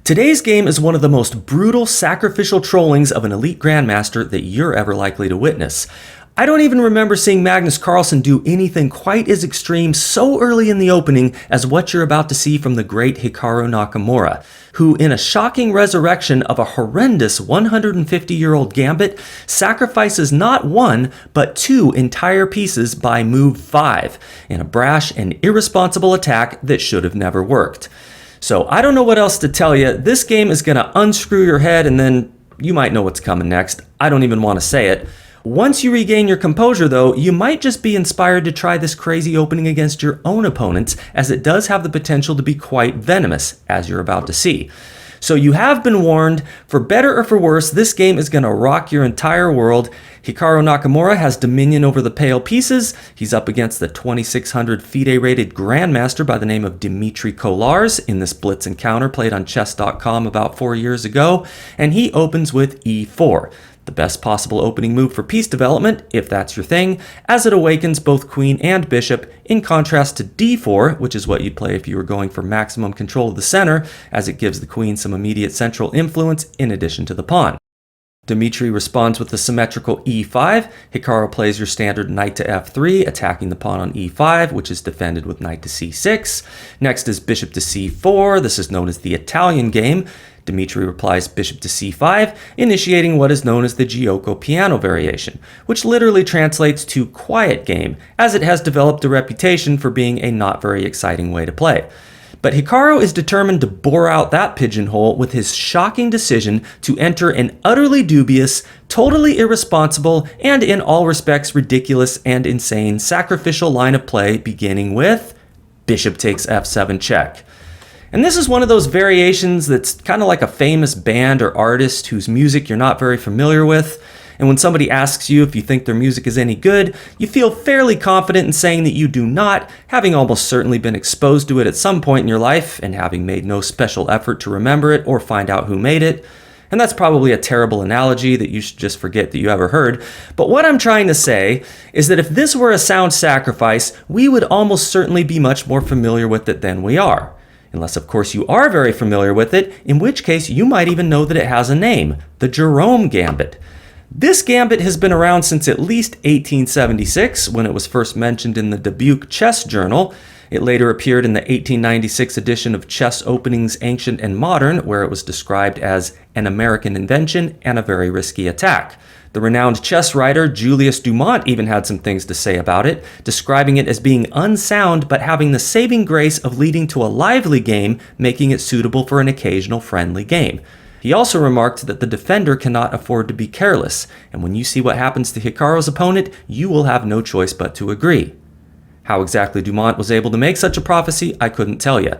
Today's game is one of the most brutal sacrificial trollings of an elite grandmaster that you're ever likely to witness. I don't even remember seeing Magnus Carlsen do anything quite as extreme so early in the opening as what you're about to see from the great Hikaru Nakamura, who in a shocking resurrection of a horrendous 150-year-old gambit, sacrifices not one, but two entire pieces by move 5, in a brash and irresponsible attack that should have never worked. So I don't know what else to tell you. This game is going to unscrew your head and then you might know what's coming next. I don't even want to say it. Once you regain your composure though, you might just be inspired to try this crazy opening against your own opponents, as it does have the potential to be quite venomous, as you're about to see. So you have been warned. For better or for worse, this game is going to rock your entire world. Hikaru Nakamura has dominion over the pale pieces. He's up against the 2600 FIDE Rated Grandmaster by the name of Dmitry Kolarz in this blitz encounter played on chess.com about 4 years ago, and he opens with e4. The best possible opening move for piece development, if that's your thing, as it awakens both queen and bishop, in contrast to d4, which is what you'd play if you were going for maximum control of the center, as it gives the queen some immediate central influence in addition to the pawn. Dmitry responds with the symmetrical e5. Hikaru plays your standard knight to f3, attacking the pawn on e5, which is defended with knight to c6. Next is bishop to c4. This is known as the Italian game. Dmitry replies bishop to c5, initiating what is known as the Giuoco piano variation, which literally translates to quiet game, as it has developed a reputation for being a not very exciting way to play. But Hikaru is determined to bore out that pigeonhole with his shocking decision to enter an utterly dubious, totally irresponsible, and in all respects ridiculous and insane sacrificial line of play, beginning with bishop takes f7 check. And this is one of those variations that's kind of like a famous band or artist whose music you're not very familiar with. And when somebody asks you if you think their music is any good, you feel fairly confident in saying that you do not, having almost certainly been exposed to it at some point in your life and having made no special effort to remember it or find out who made it. And that's probably a terrible analogy that you should just forget that you ever heard. But what I'm trying to say is that if this were a sound sacrifice, we would almost certainly be much more familiar with it than we are. Unless, of course, you are very familiar with it, in which case you might even know that it has a name, the Jerome Gambit. This gambit has been around since at least 1876, when it was first mentioned in the Dubuque Chess Journal. It later appeared in the 1896 edition of Chess Openings Ancient and Modern, where it was described as an American invention and a very risky attack. The renowned chess writer Julius Dumont even had some things to say about it, describing it as being unsound but having the saving grace of leading to a lively game, making it suitable for an occasional friendly game. He also remarked that the defender cannot afford to be careless, and when you see what happens to Hikaru's opponent, you will have no choice but to agree. How exactly Dumont was able to make such a prophecy, I couldn't tell you.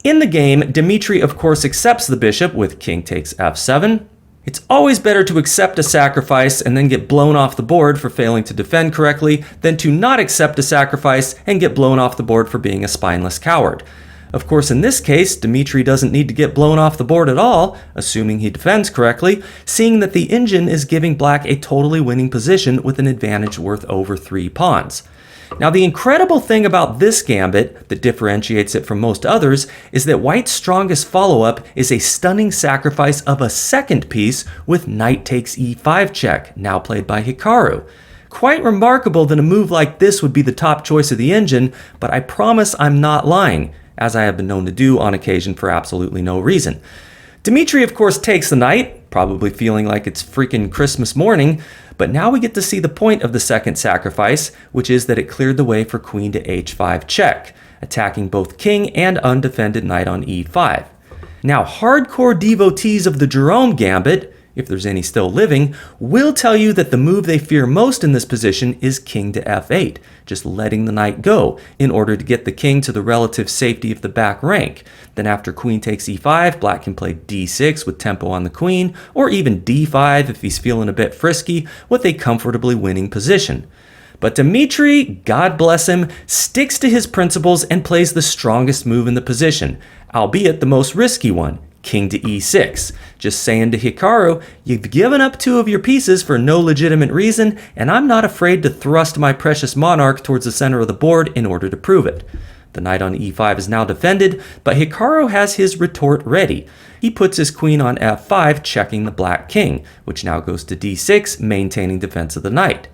In the game, Dmitry of course accepts the bishop with king takes f7. It's always better to accept a sacrifice and then get blown off the board for failing to defend correctly than to not accept a sacrifice and get blown off the board for being a spineless coward. Of course, in this case, Dmitry doesn't need to get blown off the board at all, assuming he defends correctly, seeing that the engine is giving black a totally winning position with an advantage worth over 3 pawns. Now, the incredible thing about this gambit that differentiates it from most others is that white's strongest follow-up is a stunning sacrifice of a second piece with knight takes e5 check, now played by Hikaru. Quite remarkable that a move like this would be the top choice of the engine, but I promise I'm not lying, as I have been known to do on occasion for absolutely no reason. Dmitry, of course, takes the knight, probably feeling like it's freaking Christmas morning, but now we get to see the point of the second sacrifice, which is that it cleared the way for queen to h5 check, attacking both king and undefended knight on e5. Now, hardcore devotees of the Jerome Gambit, if there's any still living, will tell you that the move they fear most in this position is king to f8, just letting the knight go in order to get the king to the relative safety of the back rank. Then after queen takes e5, black can play d6 with tempo on the queen, or even d5 if he's feeling a bit frisky, with a comfortably winning position. But Dmitry, God bless him, sticks to his principles and plays the strongest move in the position, albeit the most risky one, king to e6, just saying to Hikaru, you've given up 2 of your pieces for no legitimate reason, and I'm not afraid to thrust my precious monarch towards the center of the board in order to prove it. The knight on e5 is now defended, but Hikaru has his retort ready. He puts his queen on f5, checking the black king, which now goes to d6, maintaining defense of the knight.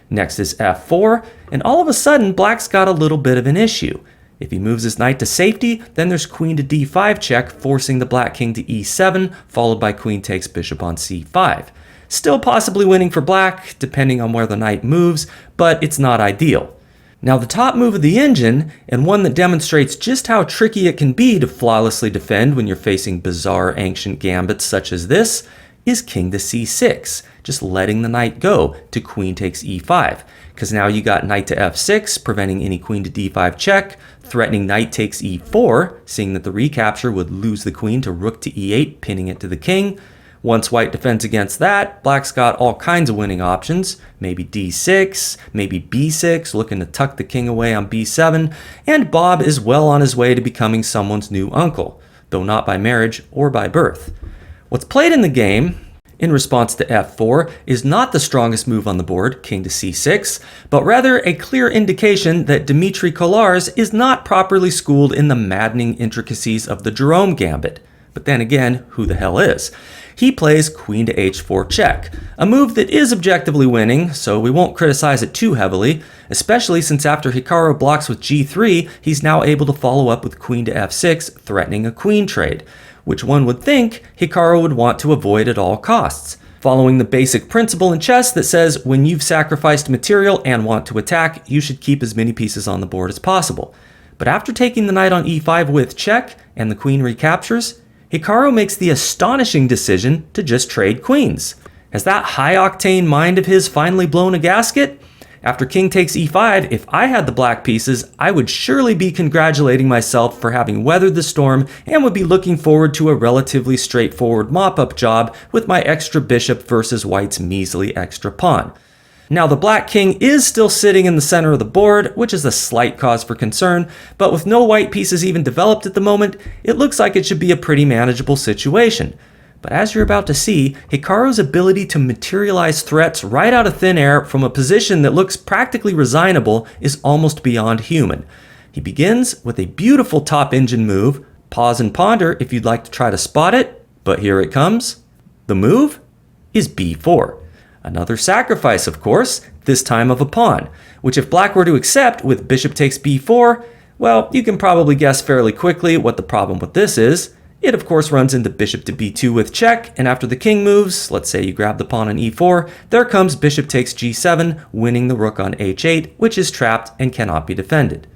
Next is f4, and all of a sudden, black's got a little bit of an issue. If he moves his knight to safety, then there's queen to d5 check, forcing the black king to e7, followed by queen takes bishop on c5. Still possibly winning for black, depending on where the knight moves, but it's not ideal. Now the top move of the engine, and one that demonstrates just how tricky it can be to flawlessly defend when you're facing bizarre ancient gambits such as this, is king to c6, just letting the knight go to queen takes e5, because now you got knight to f6, preventing any queen to d5 check, threatening knight takes e4, seeing that the recapture would lose the queen to rook to e8, pinning it to the king. Once white defends against that, black's got all kinds of winning options, maybe d6, maybe b6, looking to tuck the king away on b7, and Bob is well on his way to becoming someone's new uncle, though not by marriage or by birth. What's played in the game, in response to f4, is not the strongest move on the board, king to c6, but rather a clear indication that Dmitry Kolarz is not properly schooled in the maddening intricacies of the Jerome gambit. But then again, who the hell is? He plays queen to h4 check, a move that is objectively winning, so we won't criticize it too heavily, especially since after Hikaru blocks with g3, he's now able to follow up with queen to f6, threatening a queen trade, which one would think Hikaru would want to avoid at all costs, following the basic principle in chess that says when you've sacrificed material and want to attack, you should keep as many pieces on the board as possible. But after taking the knight on e5 with check, and the queen recaptures, Hikaru makes the astonishing decision to just trade queens. Has that high-octane mind of his finally blown a gasket? After king takes e5, if I had the black pieces, I would surely be congratulating myself for having weathered the storm and would be looking forward to a relatively straightforward mop-up job with my extra bishop versus white's measly extra pawn. Now the black king is still sitting in the center of the board, which is a slight cause for concern, but with no white pieces even developed at the moment, it looks like it should be a pretty manageable situation. But as you're about to see, Hikaru's ability to materialize threats right out of thin air from a position that looks practically resignable is almost beyond human. He begins with a beautiful top engine move. Pause and ponder if you'd like to try to spot it, but here it comes. The move is b4. Another sacrifice, of course, this time of a pawn, which if black were to accept with bishop takes b4, well, you can probably guess fairly quickly what the problem with this is. It of course runs into bishop to b2 with check, and after the king moves, let's say you grab the pawn on e4, there comes bishop takes g7, winning the rook on h8, which is trapped and cannot be defended.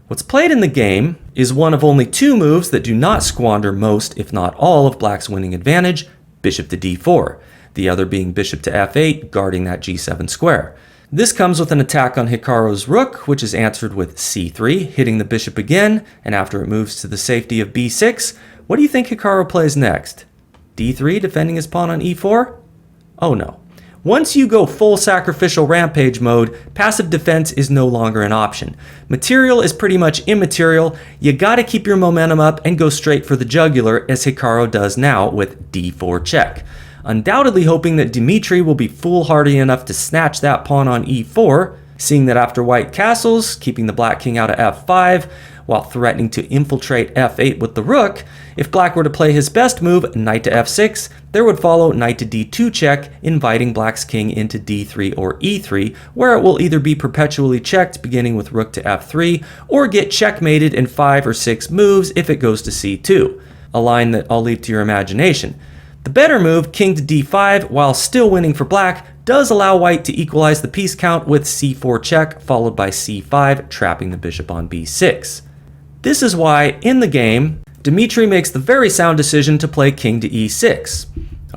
What's played in the game is one of only two moves that do not squander most, if not all, of black's winning advantage, bishop to d4. The other being bishop to f8, guarding that g7 square. This comes with an attack on Hikaru's rook, which is answered with c3, hitting the bishop again, and after it moves to the safety of b6, what do you think Hikaru plays next? d3, defending his pawn on e4? Oh no. Once you go full sacrificial rampage mode, passive defense is no longer an option. Material is pretty much immaterial, you gotta keep your momentum up and go straight for the jugular, as Hikaru does now with d4 check. Undoubtedly hoping that Dmitry will be foolhardy enough to snatch that pawn on e4, seeing that after white castles, keeping the black king out of f5, while threatening to infiltrate f8 with the rook, if black were to play his best move, knight to f6, there would follow knight to d2 check, inviting black's king into d3 or e3, where it will either be perpetually checked beginning with rook to f3, or get checkmated in 5 or 6 moves if it goes to c2, a line that I'll leave to your imagination. The better move, king to d5, while still winning for black, does allow white to equalize the piece count with c4 check, followed by c5, trapping the bishop on b6. This is why, in the game, Dmitry makes the very sound decision to play king to e6.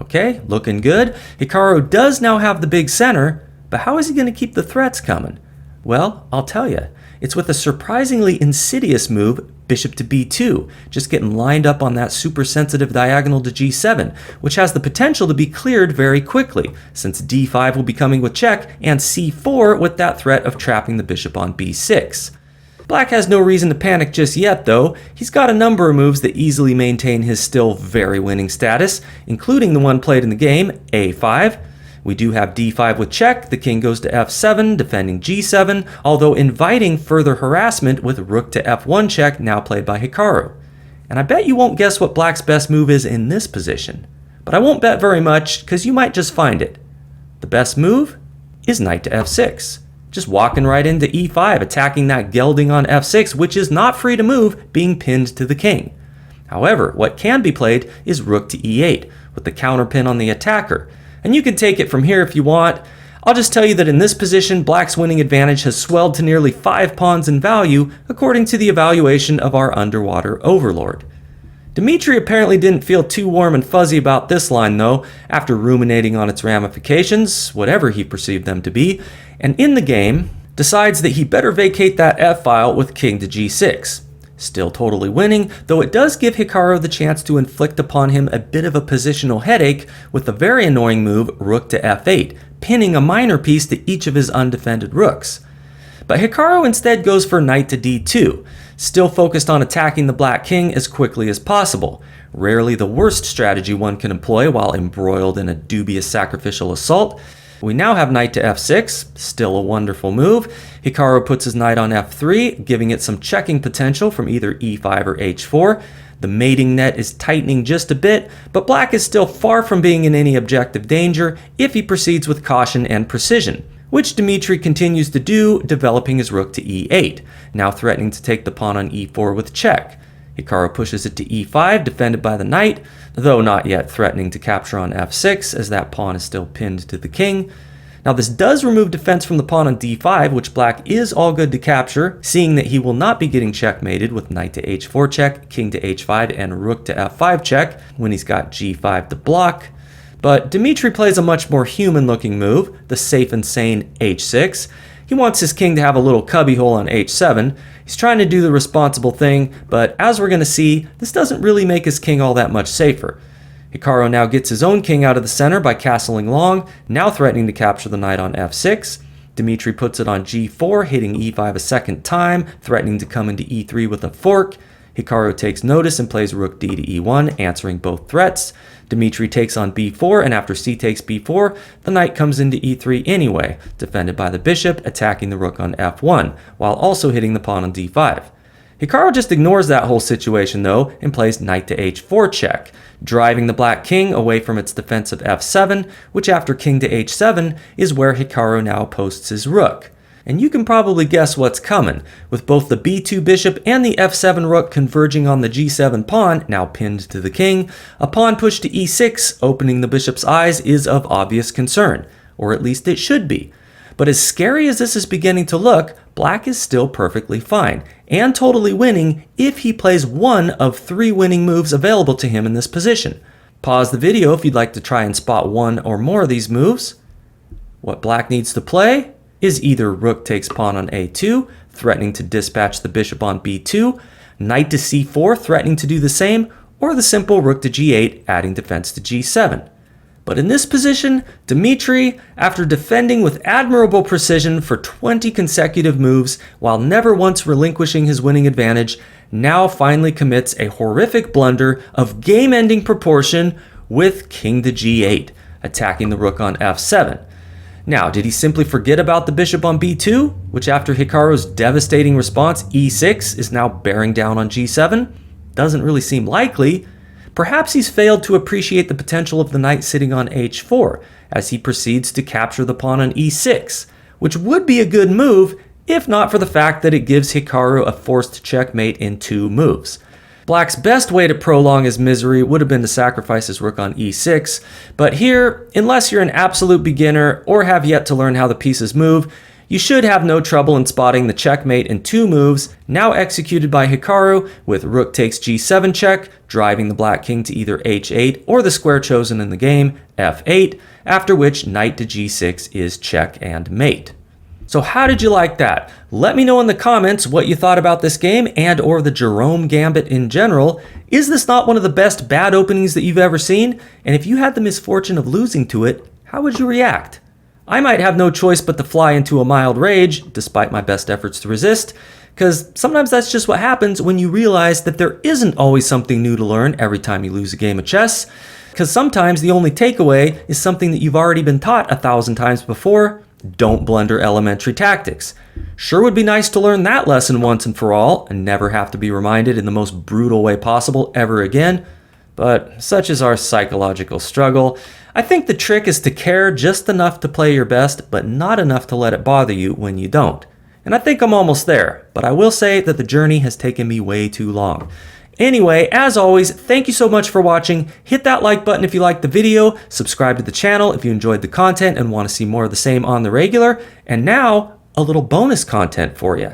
Okay, looking good. Hikaru does now have the big center, but how is he going to keep the threats coming? Well, I'll tell you. It's with a surprisingly insidious move, bishop to b2, just getting lined up on that super sensitive diagonal to g7, which has the potential to be cleared very quickly, since d5 will be coming with check, and c4 with that threat of trapping the bishop on b6. Black has no reason to panic just yet, though. He's got a number of moves that easily maintain his still very winning status, including the one played in the game, a5. We do have d5 with check, the king goes to f7, defending g7, although inviting further harassment with rook to f1 check, now played by Hikaru. And I bet you won't guess what black's best move is in this position. But I won't bet very much, because you might just find it. The best move is knight to f6. Just walking right into e5, attacking that gelding on f6, which is not free to move, being pinned to the king. However, what can be played is rook to e8, with the counterpin on the attacker. And you can take it from here if you want. I'll just tell you that in this position, black's winning advantage has swelled to nearly 5 pawns in value, according to the evaluation of our underwater overlord. Dmitry apparently didn't feel too warm and fuzzy about this line though, after ruminating on its ramifications, whatever he perceived them to be, and in the game, decides that he better vacate that f-file with king to g6. Still totally winning, though it does give Hikaru the chance to inflict upon him a bit of a positional headache with the very annoying move rook to f8, pinning a minor piece to each of his undefended rooks. But Hikaru instead goes for knight to d2, still focused on attacking the black king as quickly as possible, rarely the worst strategy one can employ while embroiled in a dubious sacrificial assault. We now have knight to f6, still a wonderful move. Hikaru puts his knight on f3, giving it some checking potential from either e5 or h4. The mating net is tightening just a bit, but black is still far from being in any objective danger if he proceeds with caution and precision, which Dmitry continues to do, developing his rook to e8, now threatening to take the pawn on e4 with check. Hikaru pushes it to e5, defended by the knight, though not yet threatening to capture on f6, as that pawn is still pinned to the king. Now this does remove defense from the pawn on d5, which black is all good to capture, seeing that he will not be getting checkmated with knight to h4 check, king to h5, and rook to f5 check when he's got g5 to block. But Dmitry plays a much more human-looking move, the safe and sane h6. He wants his king to have a little cubbyhole on h7. He's trying to do the responsible thing, but as we're going to see, this doesn't really make his king all that much safer. Hikaru now gets his own king out of the center by castling long, now threatening to capture the knight on f6. Dmitry puts it on g4, hitting e5 a second time, threatening to come into e3 with a fork. Hikaru takes notice and plays rook d to e1, answering both threats. Dmitry takes on b4, and after c takes b4, the knight comes into e3 anyway, defended by the bishop, attacking the rook on f1, while also hitting the pawn on d5. Hikaru just ignores that whole situation though, and plays knight to h4 check, driving the black king away from its defense of f7, which after king to h7 is where Hikaru now posts his rook. And you can probably guess what's coming, with both the b2 bishop and the f7 rook converging on the g7 pawn, now pinned to the king. A pawn push to e6, opening the bishop's eyes, is of obvious concern, or at least it should be. But as scary as this is beginning to look, black is still perfectly fine, and totally winning if he plays one of 3 winning moves available to him in this position. Pause the video if you'd like to try and spot one or more of these moves. What black needs to play is either rook takes pawn on a2, threatening to dispatch the bishop on b2, knight to c4, threatening to do the same, or the simple rook to g8, adding defense to g7. But in this position, Dmitry, after defending with admirable precision for 20 consecutive moves while never once relinquishing his winning advantage, now finally commits a horrific blunder of game-ending proportion with king to g8, attacking the rook on f7. Now, did he simply forget about the bishop on b2, which after Hikaru's devastating response, e6 is now bearing down on g7? Doesn't really seem likely. Perhaps he's failed to appreciate the potential of the knight sitting on h4, as he proceeds to capture the pawn on e6, which would be a good move, if not for the fact that it gives Hikaru a forced checkmate in 2 moves. Black's best way to prolong his misery would have been to sacrifice his rook on e6, but here, unless you're an absolute beginner or have yet to learn how the pieces move, you should have no trouble in spotting the checkmate in 2 moves, now executed by Hikaru, with rook takes g7 check, driving the black king to either h8 or the square chosen in the game, f8, after which knight to g6 is check and mate. So how did you like that? Let me know in the comments what you thought about this game and or the Jerome Gambit in general. Is this not one of the best bad openings that you've ever seen? And if you had the misfortune of losing to it, how would you react? I might have no choice but to fly into a mild rage, despite my best efforts to resist. because sometimes that's just what happens when you realize that there isn't always something new to learn every time you lose a game of chess, because sometimes the only takeaway is something that you've already been taught 1,000 times before. Don't blunder elementary tactics. Sure would be nice to learn that lesson once and for all and never have to be reminded in the most brutal way possible ever again, but such is our psychological struggle. I think the trick is to care just enough to play your best, but not enough to let it bother you when you don't. And I think I'm almost there, but I will say that the journey has taken me way too long. Anyway, as always, thank you so much for watching. Hit that like button if you liked the video, subscribe to the channel if you enjoyed the content and want to see more of the same on the regular, and now a little bonus content for you.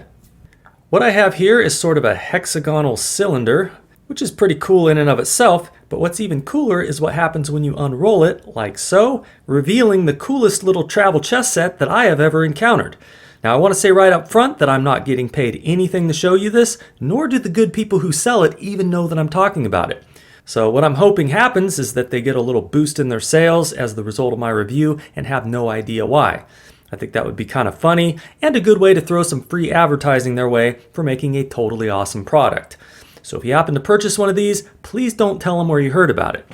What I have here is sort of a hexagonal cylinder, which is pretty cool in and of itself, but what's even cooler is what happens when you unroll it, like so, revealing the coolest little travel chess set that I have ever encountered. Now I want to say right up front that I'm not getting paid anything to show you this, nor do the good people who sell it even know that I'm talking about it. So what I'm hoping happens is that they get a little boost in their sales as the result of my review and have no idea why. I think that would be kind of funny and a good way to throw some free advertising their way for making a totally awesome product. So if you happen to purchase one of these, please don't tell them where you heard about it.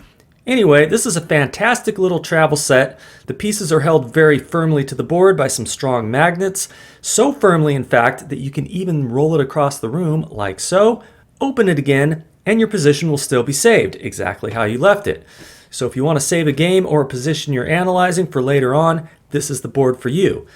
Anyway, this is a fantastic little travel set. The pieces are held very firmly to the board by some strong magnets, so firmly in fact that you can even roll it across the room like so, open it again, and your position will still be saved exactly how you left it. So if you want to save a game or a position you're analyzing for later on, this is the board for you.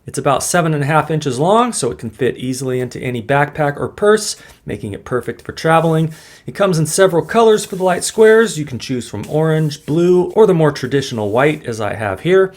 It's about 7.5 inches long, so it can fit easily into any backpack or purse, making it perfect for traveling. It comes in several colors for the light squares. You can choose from orange, blue, or the more traditional white, as I have here.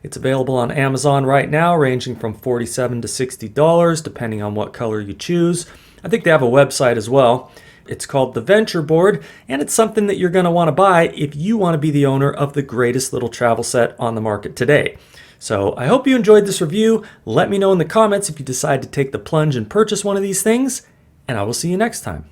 It's available on Amazon right now, ranging from $47 to $60, depending on what color you choose. I think they have a website as well. It's called the Venture Board, and it's something that you're going to want to buy if you want to be the owner of the greatest little travel set on the market today. So I hope you enjoyed this review. Let me know in the comments if you decide to take the plunge and purchase one of these things, and I will see you next time.